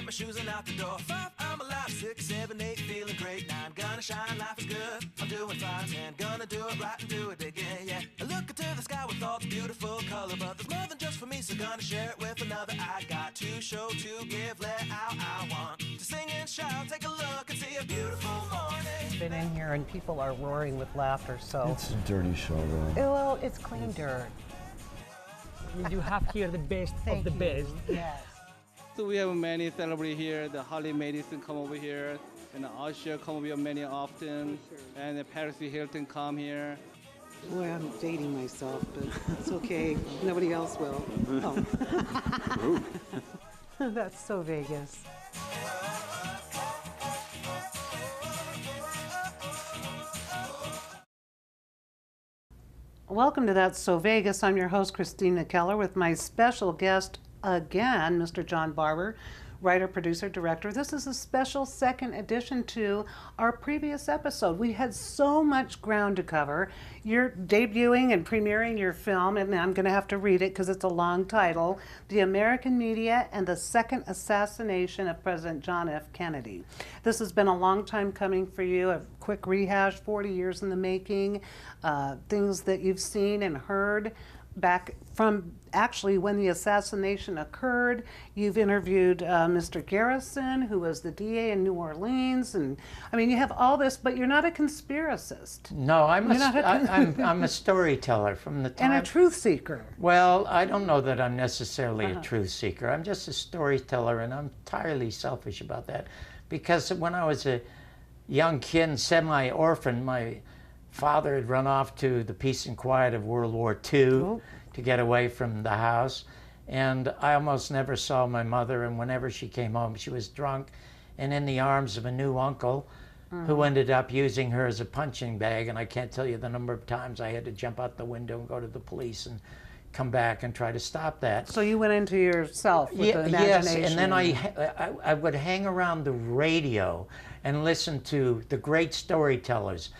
my shoes and out the door. 5, I'm alive. 6, 7, 8, feeling great. 9, gonna shine, life is good. I'm doing fine. 10, gonna do it right and do it again, yeah. I look into the sky with all the beautiful color, but there's more than just for me, so gonna share it with another. I got to show, to give, let out. I want to sing and shout, take a look and see a beautiful morning. Been in here and people are roaring with laughter, so. It's a dirty show, though. Well, it's clean dirt. You have here the best of the best. Yes. So we have many celebrities here. The Harley Madison come over here, and the Usher come over here many often, and the Paris Hilton come here. Well, I'm dating myself, but it's okay. Nobody else will. Oh. That's so Vegas. Welcome to That's So Vegas. I'm your host, Christina McKellar, with my special guest again, Mr. John Barbour, writer, producer, director. This is a special second edition to our previous episode. We had so much ground to cover. You're debuting and premiering your film, and I'm going to have to read it because it's a long title, The American Media and the Second Assassination of President John F. Kennedy. This has been a long time coming for you, a quick rehash, 40 years in the making, things that you've seen and heard back from actually when the assassination occurred. You've interviewed Mr. Garrison, who was the DA in New Orleans, and I mean, you have all this, but you're not a conspiracist. No, I'm a storyteller from the time. And a truth seeker. Well, I don't know that I'm necessarily a truth seeker. I'm just a storyteller, and I'm entirely selfish about that. Because when I was a young kid, semi-orphan, my father had run off to the peace and quiet of World War II to get away from the house. And I almost never saw my mother, and whenever she came home, she was drunk and in the arms of a new uncle who ended up using her as a punching bag. And I can't tell you the number of times I had to jump out the window and go to the police and come back and try to stop that. So you went into yourself with the imagination. Yes, and then I would hang around the radio and listen to the great storytellers.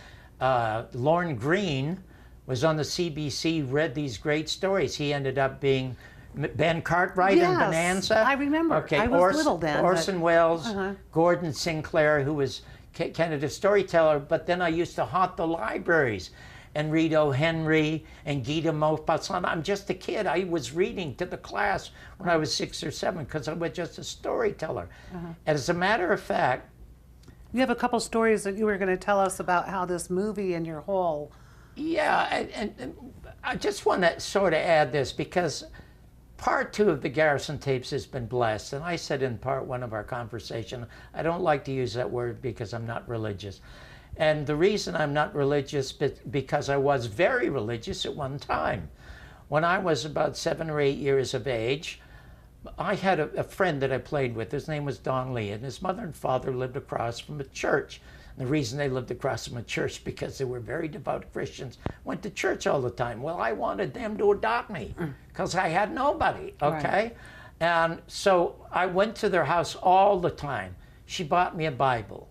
Lorne Greene was on the CBC, read these great stories. He ended up being Ben Cartwright in Bonanza. I remember. Okay, I was little then. Orson Welles, Gordon Sinclair, who was Canada's storyteller. But then I used to haunt the libraries and read O. Henry and Guy de Maupassant. I'm just a kid. I was reading to the class when I was 6 or 7 because I was just a storyteller. And as a matter of fact, you have a couple stories that you were going to tell us about how this movie and your whole... Yeah, and I just want to sort of add this because part 2 of the Garrison tapes has been blessed. And I said in part 1 of our conversation, I don't like to use that word because I'm not religious. And the reason I'm not religious because I was very religious at one time. When I was about 7 or 8 years of age, I had a friend that I played with. His name was Don Lee, and his mother and father lived across from a church. And the reason they lived across from a church because they were very devout Christians, went to church all the time. Well, I wanted them to adopt me because I had nobody, okay? Right. And so I went to their house all the time. She bought me a Bible.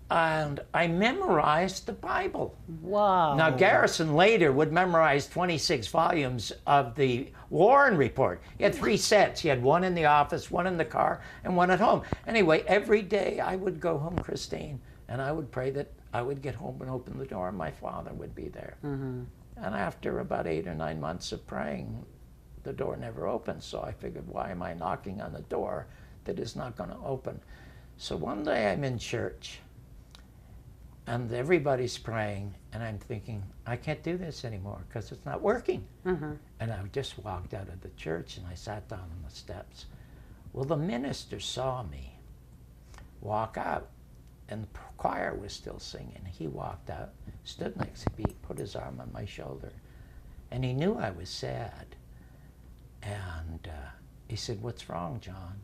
And I memorized the Bible. Wow. Now, Garrison later would memorize 26 volumes of the Warren Report. He had 3 sets. He had one in the office, one in the car, and one at home. Anyway, every day I would go home, Christine, and I would pray that I would get home and open the door and my father would be there. And after about 8 or 9 months of praying, the door never opened. So I figured, why am I knocking on the door that is not going to open? So one day I'm in church, and everybody's praying, and I'm thinking, I can't do this anymore because it's not working. And I just walked out of the church and I sat down on the steps. Well, the minister saw me walk out, and the choir was still singing. He walked out, stood next to me, put his arm on my shoulder, and he knew I was sad. And he said, "What's wrong, John?"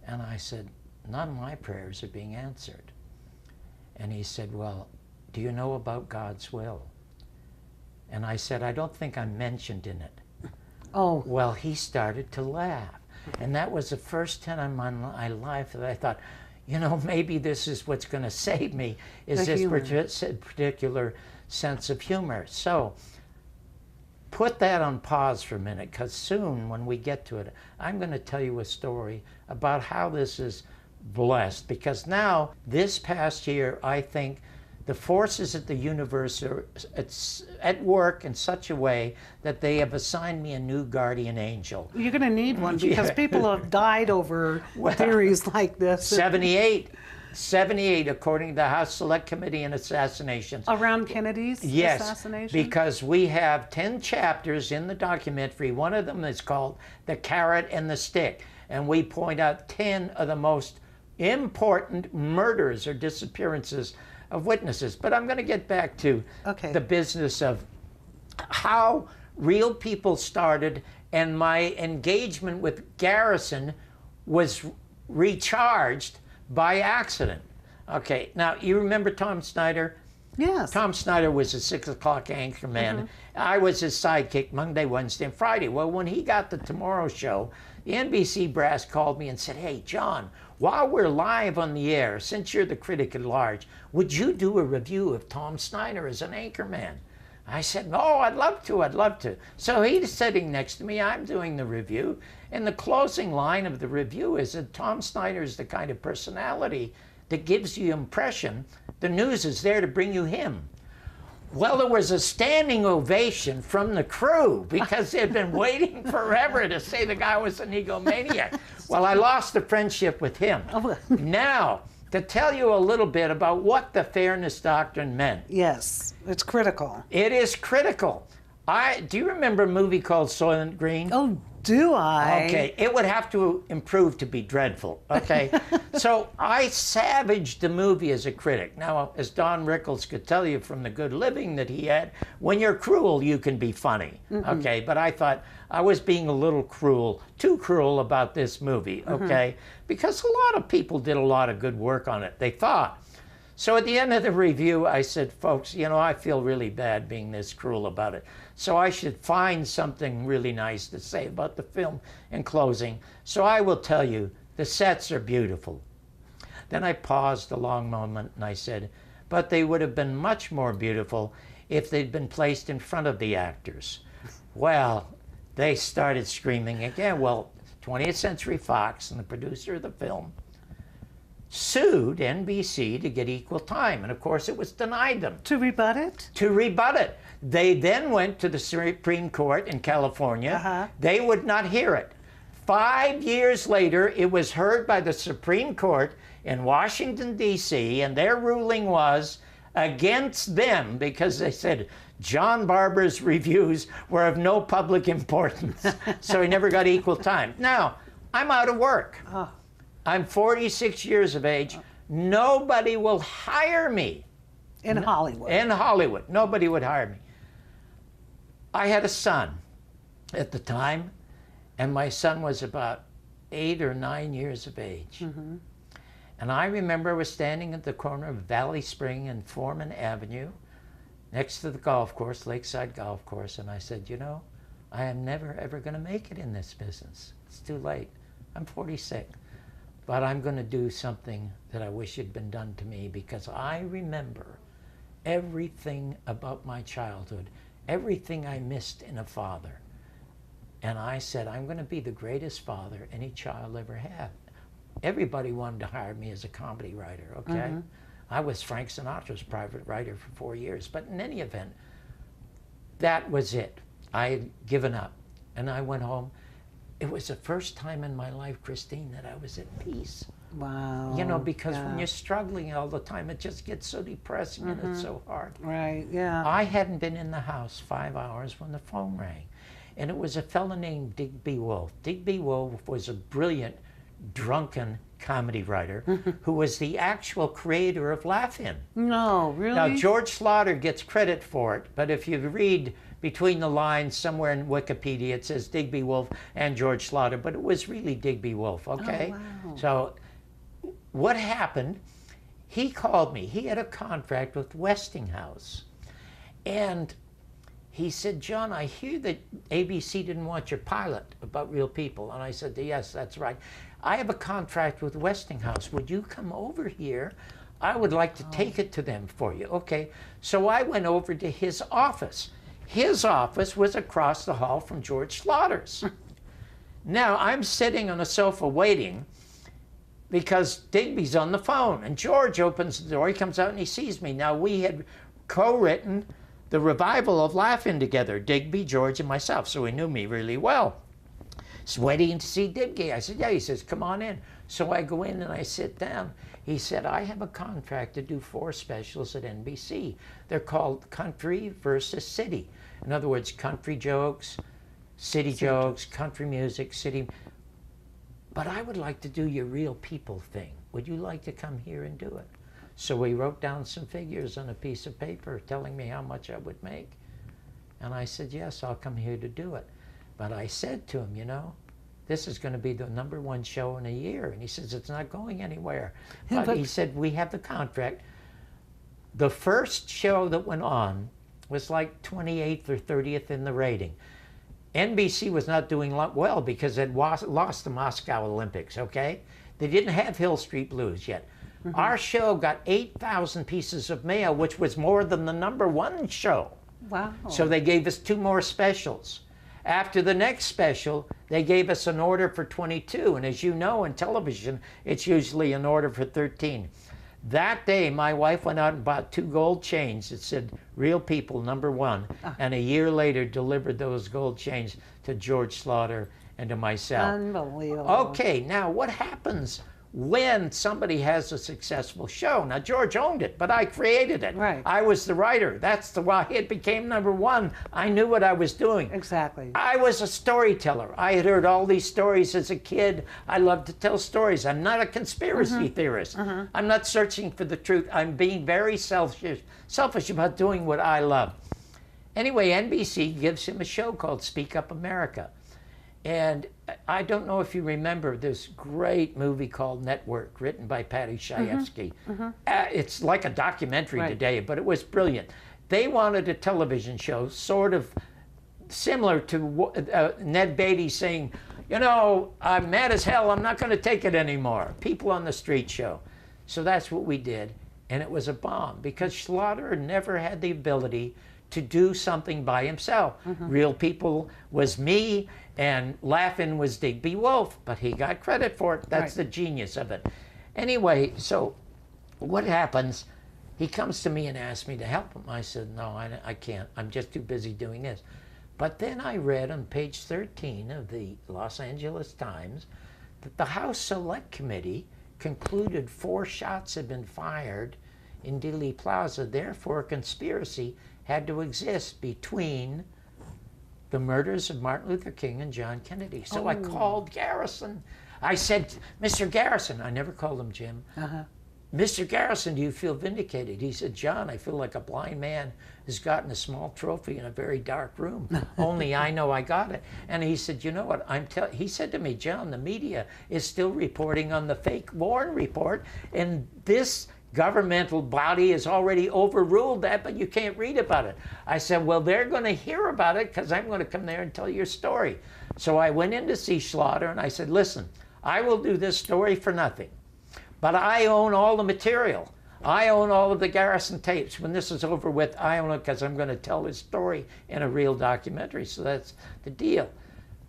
And I said, "None of my prayers are being answered." And he said, "Well, do you know about God's will?" And I said, "I don't think I'm mentioned in it." Oh. Well, he started to laugh. And that was the first time in my life that I thought, you know, maybe this is what's going to save me, is this particular sense of humor. So put that on pause for a minute, because soon when we get to it, I'm going to tell you a story about how this is blessed, because now, this past year, I think the forces at the universe are at work in such a way that they have assigned me a new guardian angel. You're going to need one because Yeah. people have died over theories like this. 78, according to the House Select Committee on Assassinations. Around Kennedy's Yes, assassination? because we have 10 chapters in the documentary. One of them is called The Carrot and the Stick, and we point out 10 of the most important murders or disappearances of witnesses. But I'm going to get back to the business of how real people started, and my engagement with Garrison was recharged by accident. Okay, now you remember Tom Snyder? Yes. Tom Snyder was a 6 o'clock anchorman. I was his sidekick Monday, Wednesday, and Friday. Well, when he got the Tomorrow Show, the NBC brass called me and said, "Hey, John, while we're live on the air, since you're the critic at large, would you do a review of Tom Snyder as an anchorman?" I said, "Oh, I'd love to. So he's sitting next to me, I'm doing the review, and the closing line of the review is that Tom Snyder is the kind of personality that gives you impression the news is there to bring you him." Well, there was a standing ovation from the crew because they'd been waiting forever to say the guy was an egomaniac. Well, I lost the friendship with him. Now, to tell you a little bit about what the fairness doctrine meant. Yes, it's critical. It is critical. Do you remember a movie called Soylent Green? Oh, do I? Okay, it would have to improve to be dreadful, okay? So I savaged the movie as a critic. Now, as Don Rickles could tell you from the good living that he had, when you're cruel, you can be funny, okay? But I thought I was being a little cruel, too cruel about this movie, okay? Because a lot of people did a lot of good work on it, they thought. So at the end of the review, I said, "Folks, you know, I feel really bad being this cruel about it. So I should find something really nice to say about the film in closing. So I will tell you, the sets are beautiful." Then I paused a long moment and I said, "But they would have been much more beautiful if they'd been placed in front of the actors." Well, they started screaming again. Well, 20th Century Fox and the producer of the film sued NBC to get equal time, and of course it was denied them. To rebut it? To rebut it. They then went to the Supreme Court in California. They would not hear it. 5 years later, it was heard by the Supreme Court in Washington, D.C., and their ruling was against them because they said John Barbour's reviews were of no public importance, so he never got equal time. Now, I'm out of work. I'm 46 years of age. Nobody will hire me. In Hollywood. In Hollywood. Nobody would hire me. I had a son at the time, and my son was about 8 or 9 years of age. And I remember I was standing at the corner of Valley Spring and Foreman Avenue, next to the golf course, Lakeside Golf Course, and I said, "You know, I am never, ever going to make it in this business. It's too late. I'm 46. But I'm going to do something that I wish had been done to me because I remember everything about my childhood, everything I missed in a father." And I said, "I'm going to be the greatest father any child ever had." Everybody wanted to hire me as a comedy writer, okay? I was Frank Sinatra's private writer for 4 years. But in any event, that was it. I had given up. And I went home. It was the first time in my life, Christine, that I was at peace. Wow. You know, because when you're struggling all the time, it just gets so depressing and it's so hard. Right, yeah. I hadn't been in the house 5 hours when the phone rang. And it was a fellow named Digby Wolfe. Digby Wolfe was a brilliant, drunken comedy writer who was the actual creator of Laugh-In. No, really? Now, George Slaughter gets credit for it, but if you read between the lines somewhere in Wikipedia, it says Digby Wolfe and George Slaughter, but it was really Digby Wolfe, okay? Oh, wow. So what happened, he called me. He had a contract with Westinghouse. And he said, "John, I hear that ABC didn't want your pilot about real people." And I said, "Yes, that's right. I have a contract with Westinghouse. Would you come over here? I would like to take it to them for you." Okay, so I went over to his office. His office was across the hall from George Slaughter's. Now, I'm sitting on a sofa waiting, because Digby's on the phone. And George opens the door. He comes out and he sees me. Now, we had co-written the revival of Laughing together, Digby, George, and myself. So he knew me really well. He's waiting to see Digby. I said, yeah. He says, come on in. So I go in and I sit down. He said, I have a contract to do 4 specials at NBC. They're called Country versus City. In other words, country jokes, city jokes, country music, city. But I would like to do your real people thing. Would you like to come here and do it? So we wrote down some figures on a piece of paper telling me how much I would make. And I said, yes, I'll come here to do it. But I said to him, you know, this is going to be the #1 show in a year. And he says, it's not going anywhere. But he said, we have the contract. The first show that went on was like 28th or 30th in the rating. NBC was not doing well because they'd lost the Moscow Olympics, okay? They didn't have Hill Street Blues yet. Our show got 8,000 pieces of mail, which was more than the #1 show. Wow. So they gave us 2 more specials. After the next special, they gave us an order for 22. And as you know, in television, it's usually an order for 13. That day, my wife went out and bought 2 gold chains that said, Real People, #1. And a year later, delivered those gold chains to George Slaughter and to myself. Unbelievable. Okay, now what happens when somebody has a successful show? Now, George owned it, but I created it. Right. I was the writer. That's why it became #1. I knew what I was doing. Exactly. I was a storyteller. I had heard all these stories as a kid. I love to tell stories. I'm not a conspiracy theorist. I'm not searching for the truth. I'm being very selfish about doing what I love. Anyway, NBC gives him a show called Speak Up America. And I don't know if you remember this great movie called Network, written by Patty Chayefsky. It's like a documentary today, but it was brilliant. They wanted a television show sort of similar to Ned Beatty saying, you know, I'm mad as hell, I'm not going to take it anymore. People on the Street show. So that's what we did. And it was a bomb because Slaughter never had the ability to do something by himself. Real People was me, and Laugh-In was Digby Wolf, but he got credit for it. That's the genius of it. Anyway, so what happens, he comes to me and asks me to help him. I said, no, I can't. I'm just too busy doing this. But then I read on page 13 of the Los Angeles Times that the House Select Committee concluded 4 shots had been fired in Dealey Plaza. Therefore, a conspiracy had to exist between the murders of Martin Luther King and John Kennedy. So I called Garrison. I said, Mr. Garrison, I never called him Jim. Mr. Garrison, do you feel vindicated? He said, John, I feel like a blind man has gotten a small trophy in a very dark room. Only I know I got it. And he said, you know what, he said to me, John, the media is still reporting on the fake Warren report, and this governmental body has already overruled that, but you can't read about it. I said, well, they're going to hear about it because I'm going to come there and tell your story. So I went in to see Slaughter and I said, listen, I will do this story for nothing, but I own all the material. I own all of the Garrison tapes. When this is over with, I own it because I'm going to tell his story in a real documentary. So that's the deal.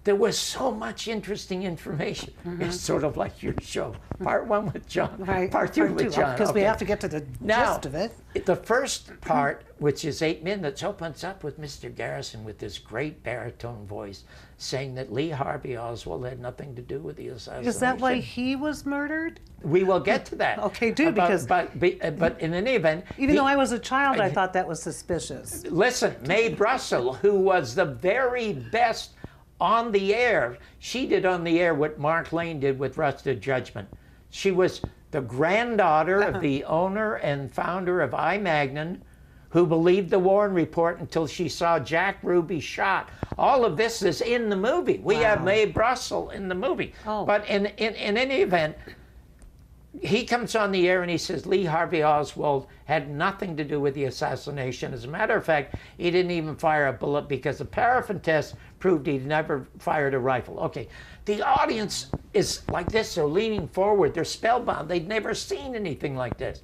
There was so much interesting information. It's sort of like your show. Part 1 with John, part 2 with John. Because we have to get to the gist of it. The first part, which is 8 minutes, opens up with Mr. Garrison with this great baritone voice saying that Lee Harvey Oswald had nothing to do with the assassination. Is that why he was murdered? We will get to that. Okay, because... But in any event... Even though I was a child, I thought that was suspicious. Listen, Mae Brussel, who was the very best on the air, she did on the air what Mark Lane did with Rusted Judgment. She was the granddaughter of the owner and founder of I-Magnin, who believed the Warren report until she saw Jack Ruby shot. All of this is in the movie. We have Mae Brussel in the movie. But in any event, he comes on the air and he says Lee Harvey Oswald had nothing to do with the assassination. As a matter of fact, he didn't even fire a bullet because the paraffin test proved he'd never fired a rifle. Okay, the audience is like this. They're leaning forward. They're spellbound. They'd never seen anything like this.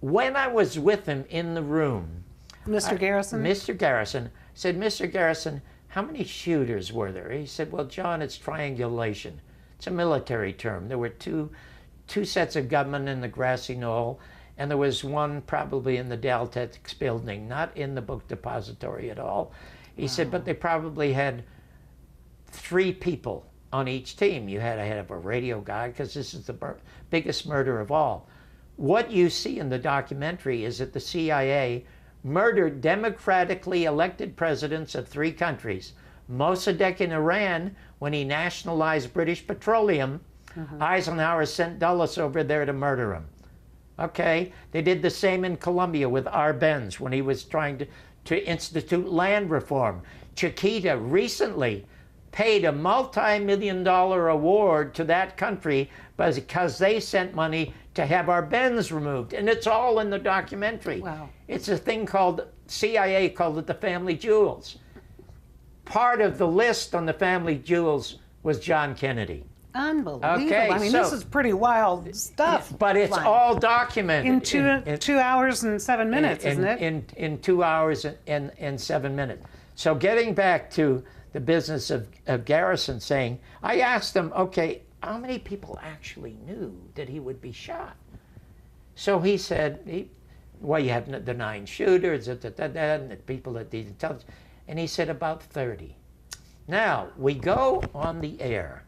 When I was with him in the room, Mr. Garrison? Mr. Garrison said, Mr. Garrison, how many shooters were there? He said, well, John, it's triangulation. It's a military term. There were two 2 sets of gunmen in the grassy knoll, and there was one probably in the Daltex building, not in the book depository at all. He said, but they probably had 3 people on each team. You had to have a radio guy, because this is the biggest murder of all. What you see in the documentary is that the CIA murdered democratically elected presidents of 3 countries. Mossadegh in Iran, when he nationalized British petroleum, Eisenhower sent Dulles over there to murder him. Okay, they did the same in Colombia with Arbenz when he was trying to institute land reform. Chiquita recently paid a multi-million-dollar award to that country because they sent money to have Arbenz removed, and it's all in the documentary. Wow. It's a thing called, CIA called it the family jewels. Part of the list on the family jewels was John Kennedy. Unbelievable. Okay, I mean, so- this is pretty wild stuff. But it's Fun. all documented. in 2 hours and 7 minutes, isn't it? In 2 hours and 7 minutes. So getting back to the business of Garrison saying, I asked him, okay, how many people actually knew that he would be shot? So he said, well, you have the 9 shooters, and the people at the intelligence, and he said about 30. Now, we go on the air.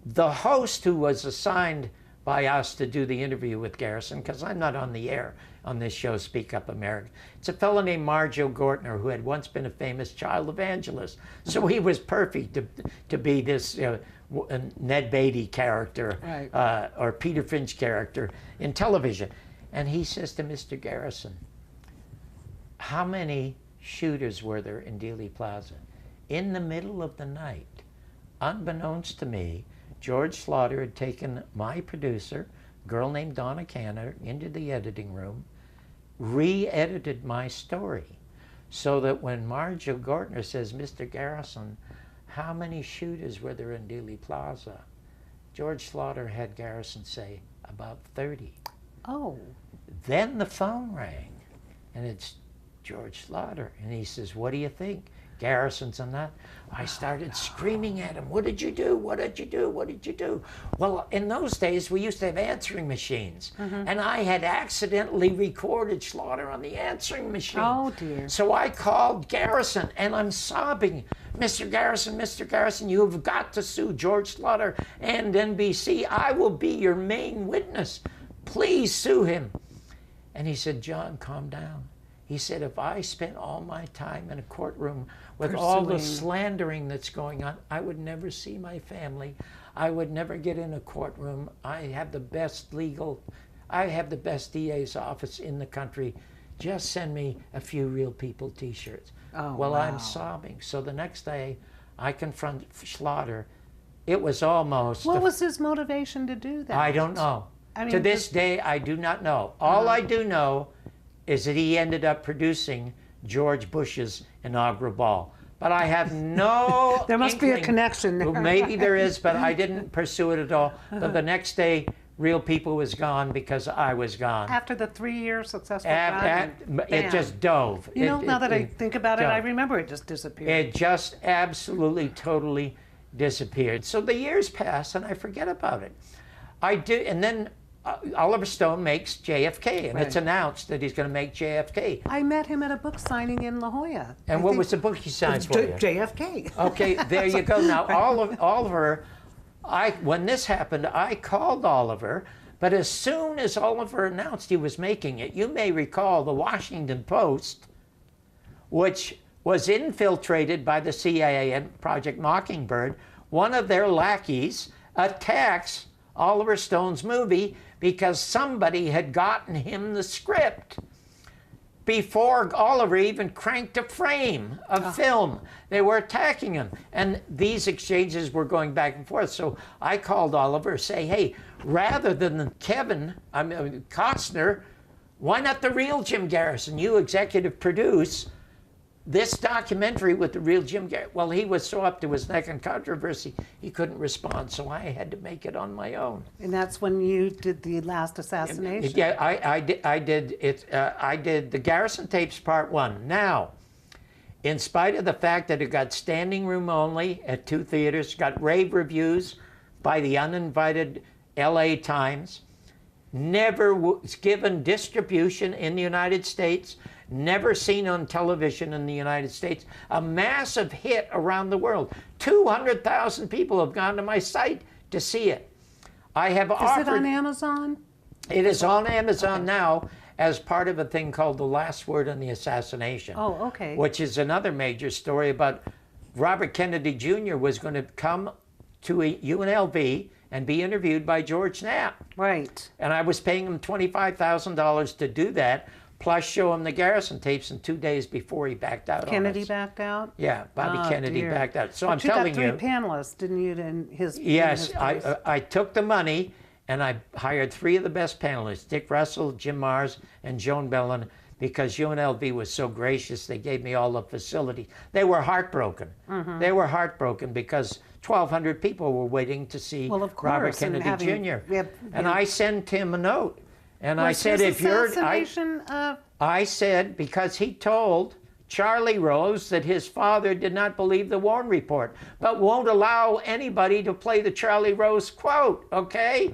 The host who was assigned by us to do the interview with Garrison, because I'm not on the air on this show, Speak Up America. It's a fellow named Marjo Gortner, who had once been a famous child evangelist. So he was perfect to be this Ned Beatty character, Right. or Peter Finch character in television. And he says to Mr. Garrison, how many shooters were there in Dealey Plaza? In the middle of the night, unbeknownst to me, George Slaughter had taken my producer, a girl named Donna Canner, into the editing room, re-edited my story, so that when Marjo Gortner says, Mr. Garrison, how many shooters were there in Dealey Plaza? George Slaughter had Garrison say, about 30. Oh. Then the phone rang, and it's George Slaughter, and he says, what do you think? Garrison's on that. I started screaming at him, what did you do? What did you do? What did you do? Well, in those days, we used to have answering machines, and I had accidentally recorded Slaughter on the answering machine. Oh, dear. So I called Garrison, and I'm sobbing, Mr. Garrison, you have got to sue George Slaughter and NBC. I will be your main witness. Please sue him. And he said, John, calm down. He said, if I spent all my time in a courtroom with all the slandering that's going on, I would never see my family. I would never get in a courtroom. I have the best DA's office in the country. Just send me a few Real People t-shirts. Oh, well, wow. I'm sobbing. So the next day, I confront Slaughter. It was almost... What was his motivation to do that? I don't know. I mean, to this day, I do not know. All I do know is that he ended up producing George Bush's inaugural ball. But I have no There must be a inkling. connection there. Well, maybe there is, but I didn't pursue it at all. But the next day, Real People was gone because I was gone. After the 3-year successful run, It just dove. You know, now that I think about it, I dove. remember it just disappeared. It just absolutely, totally disappeared. So the years pass, and I forget about it. And then Oliver Stone makes JFK, and it's announced that he's going to make JFK. I met him at a book signing in La Jolla. And what was the book he signed for you? JFK. Okay, there you go. Now, Oliver, when this happened, I called Oliver, but as soon as Oliver announced he was making it, you may recall the Washington Post, which was infiltrated by the CIA and Project Mockingbird, one of their lackeys attacks Oliver Stone's movie because somebody had gotten him the script before Oliver even cranked a frame of film. They were attacking him, and these exchanges were going back and forth. So I called Oliver, say, hey, rather than Costner, why not the real Jim Garrison? You executive produce this documentary with the real Jim Garrison. Well, he was so up to his neck in controversy, he couldn't respond, so I had to make it on my own. And that's when you did the last assassination. Yeah, I did it. I did the Garrison tapes part 1. Now, in spite of the fact that it got standing room only at 2 theaters, got rave reviews by the uninvited LA Times, never was given distribution in the United States, never seen on television in the United States, a massive hit around the world. 200,000 people have gone to my site to see it. I have offered... Is it on Amazon? It is on Amazon now as part of a thing called The Last Word on the Assassination. Oh, okay. Which is another major story about Robert Kennedy Jr. was going to come to a UNLV and be interviewed by George Knapp. Right. And I was paying him $25,000 to do that, plus show him the Garrison tapes, and 2 days before he backed out Kennedy on us. backed out? Yeah, Bobby Oh, Kennedy dear. backed out. So But I'm you telling got you... 3 panelists, didn't you, in his Yes, in his place? I took the money and I hired 3 of the best panelists, Dick Russell, Jim Mars, and Joan Bellin, because UNLV was so gracious. They gave me all the facilities. They were heartbroken. They were heartbroken because 1,200 people were waiting to see Well, of Robert course, and Kennedy Jr. And I sent him a note. And I said, if you're... I said, because he told Charlie Rose that his father did not believe the Warren Report, but won't allow anybody to play the Charlie Rose quote, okay?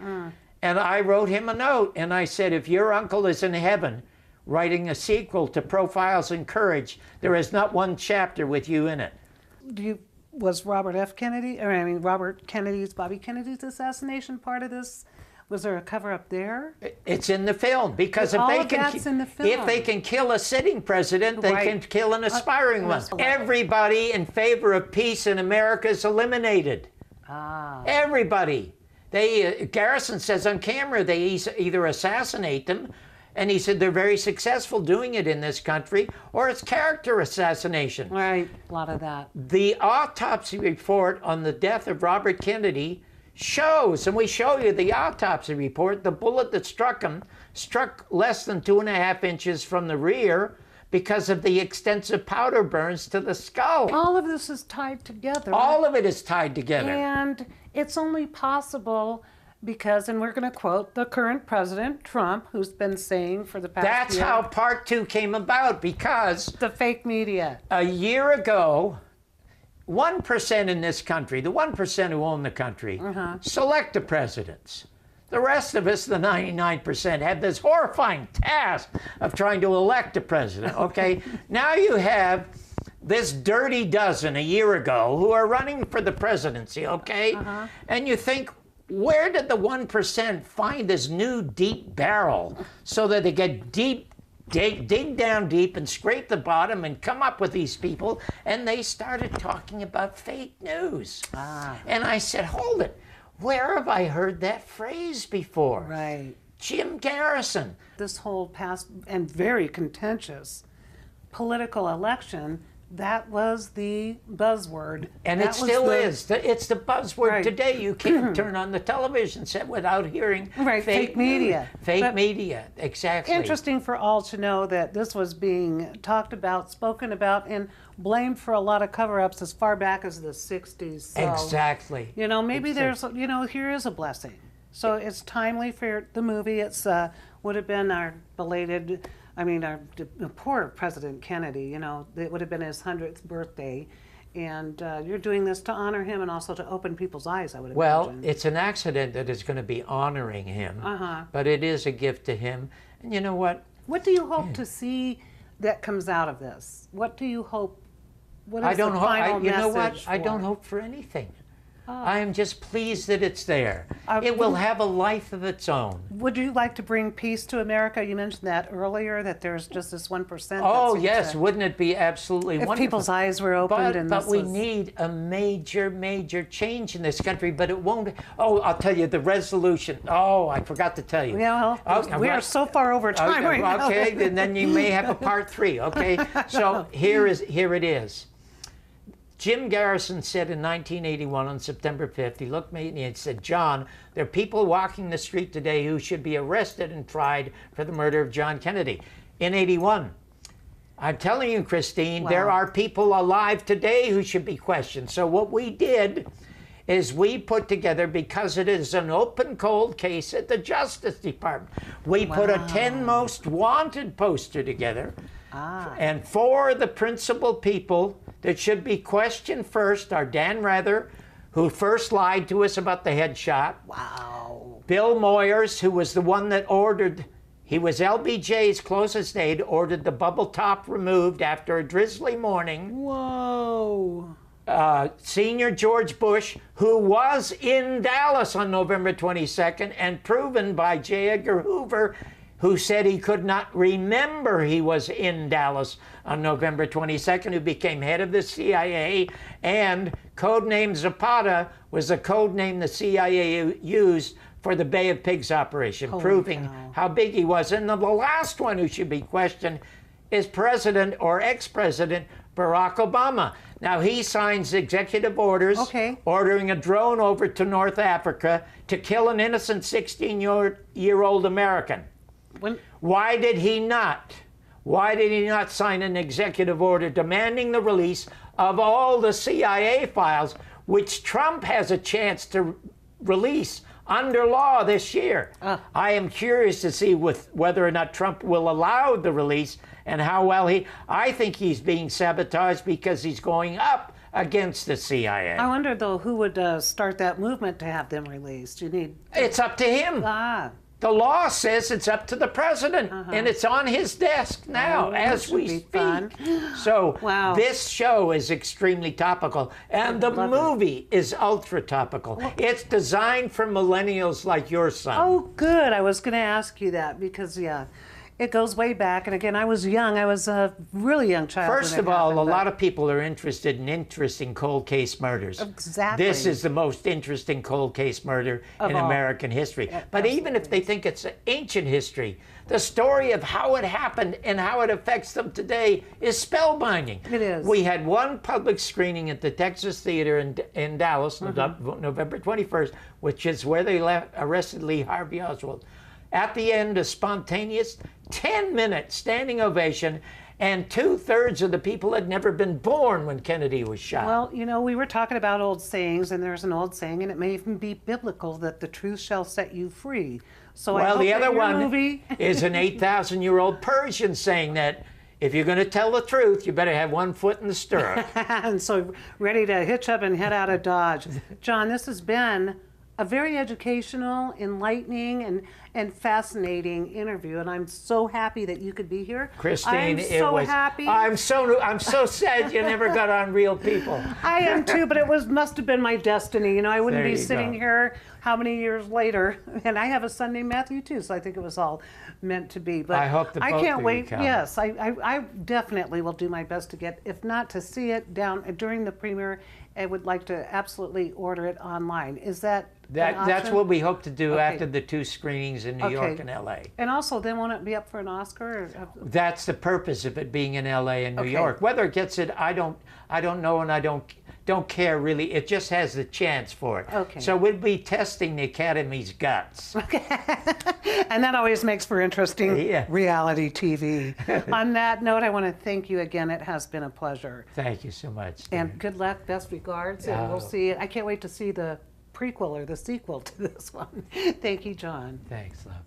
And I wrote him a note, and I said, if your uncle is in heaven writing a sequel to Profiles in Courage, there is not one chapter with you in it. Was Robert F. Kennedy, or I mean Robert Kennedy's, Bobby Kennedy's assassination part of this? Was there a cover-up there? It's in the film, because if All they of can, that's in the film. if they can kill a sitting president, they Right. can kill an aspiring one. right. Everybody in favor of peace in America is eliminated. Everybody. Garrison says on camera they either assassinate them, and he said they're very successful doing it in this country, or it's character assassination. Right, a lot of that. The autopsy report on the death of Robert Kennedy shows, and we show you the autopsy report, the bullet that struck him struck less than 2.5 inches from the rear because of the extensive powder burns to the skull. All of this is tied together. All of it is tied together. And it's only possible because, and we're going to quote the current president, Trump, who's been saying for the past That's year, how part 2 came about, because the fake media. a year ago, 1% in this country, the 1% who own the country, select the presidents. The rest of us, the 99%, have this horrifying task of trying to elect a president, okay? Now you have this dirty dozen a year ago who are running for the presidency, okay? And you think, where did the 1% find this new deep barrel so that they get deep, dig down deep and scrape the bottom and come up with these people? And they started talking about fake news. And I said, hold it. Where have I heard that phrase before? Right. Jim Garrison. This whole past and very contentious political election, that was the buzzword. And That it was still the- is. It's the buzzword Right. today. You can't turn on the television set without hearing Right, fake media. news. Fake But media, exactly. Interesting for all to know that this was being talked about, spoken about, and blamed for a lot of cover-ups as far back as the 60s. So, Exactly. you know, maybe there's, you know, here is a blessing. So it's timely for the movie. It's would have been our belated, our poor President Kennedy, you know, it would have been his 100th birthday. And you're doing this to honor him and also to open people's eyes, I would Well, imagine. it's an accident that is going to be honoring him, but it is a gift to him. And you know what? What do you hope to see that comes out of this? What do you hope? What is I don't the hope. final You know what? message I don't for? hope for anything. I am just pleased that it's there. Uh, It will have a life of its own. Would you like to bring peace to America? You mentioned that earlier, that there's just this 1%. Oh that seems yes, to- wouldn't it be absolutely if wonderful? people's eyes were opened and But this we was- need a major change in this country. But it won't. Oh, I'll tell you the resolution. Oh, I forgot to tell you. Yeah, well, Okay, we are so far over time right now. Okay, and then you may have a part 3. Okay, so here it is. Jim Garrison said in 1981 on September 5th, he looked at me and he said, John, there are people walking the street today who should be arrested and tried for the murder of John Kennedy. In 81. I'm telling you, Christine, there are people alive today who should be questioned. So what we did is we put together, because it is an open cold case at the Justice Department, we put a 10 most wanted poster together. And 4 of the principal people that should be questioned first are Dan Rather, who first lied to us about the headshot. Wow. Bill Moyers, who was the one that ordered, he was LBJ's closest aide, ordered the bubble top removed after a drizzly morning. Whoa. Senior George Bush, who was in Dallas on November 22nd and proven by J. Edgar Hoover, who said he could not remember he was in Dallas on November 22nd, who became head of the CIA, and codename Zapata was the code name the CIA used for the Bay of Pigs operation, proving how big he was. And the last one who should be questioned is President or ex-President Barack Obama. Now, he signs executive orders ordering a drone over to North Africa to kill an innocent 16-year-old American. Why did he not? Why did he not sign an executive order demanding the release of all the CIA files, which Trump has a chance to release under law this year? I am curious to see whether or not Trump will allow the release and how well I think he's being sabotaged because he's going up against the CIA. I wonder, though, who would start that movement to have them released? You need... It's up to him. The law says it's up to the president, and it's on his desk now as we speak. So this show is extremely topical, and the movie is ultra topical. It's designed for millennials like your son. Oh, good. I was going to ask you that because, it goes way back. And again, I was young. I was a really young child. First of all, a lot of people are interested in interesting cold case murders. Exactly. This is the most interesting cold case murder in American history. But even if they think it's ancient history, the story of how it happened and how it affects them today is spellbinding. It is. We had one public screening at the Texas Theater in Dallas, November 21st, which is where they arrested Lee Harvey Oswald. At the end, a spontaneous 10-minute standing ovation, and 2/3 of the people had never been born when Kennedy was shot. Well, you know, we were talking about old sayings, and there's an old saying, and it may even be biblical, that the truth shall set you free. So well, the other one is an 8,000-year-old Persian saying that if you're going to tell the truth, you better have one foot in the stirrup. And so ready to hitch up and head out of Dodge. John, this has been a very educational, enlightening, and fascinating interview, and I'm so happy that you could be here. Christine, happy. I'm so sad you never got on Real People. I am too, but it must have been my destiny. You know, I wouldn't be sitting here how many years later, and I have a son named Matthew too, so I think it was all meant to be. But I hope the both I can't of wait. You come. Yes, I definitely will do my best to get, if not to see it during the premiere, I would like to absolutely order it online. Is that that's what we hope to do after the 2 screenings in New York and LA. And also, then won't it be up for an Oscar? That's the purpose of it being in LA and New York. Whether it gets it, I don't know, and I don't care really. It just has the chance for it. Okay. So we'll be testing the Academy's guts. And that always makes for interesting reality TV. On that note, I want to thank you again. It has been a pleasure. Thank you so much. And good luck, best regards, and we'll see it. I can't wait to see the prequel or the sequel to this one. Thank you, John. Thanks, love.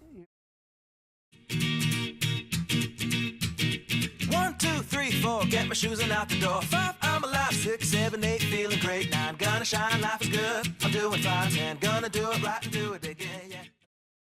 1, 2, 3, 4, get my shoes and out the door. 5, I'm alive. 6, 7, 8, feeling great. 9, gonna shine, life is good. I'm doing fine. 10, gonna do it right and do it again, yeah.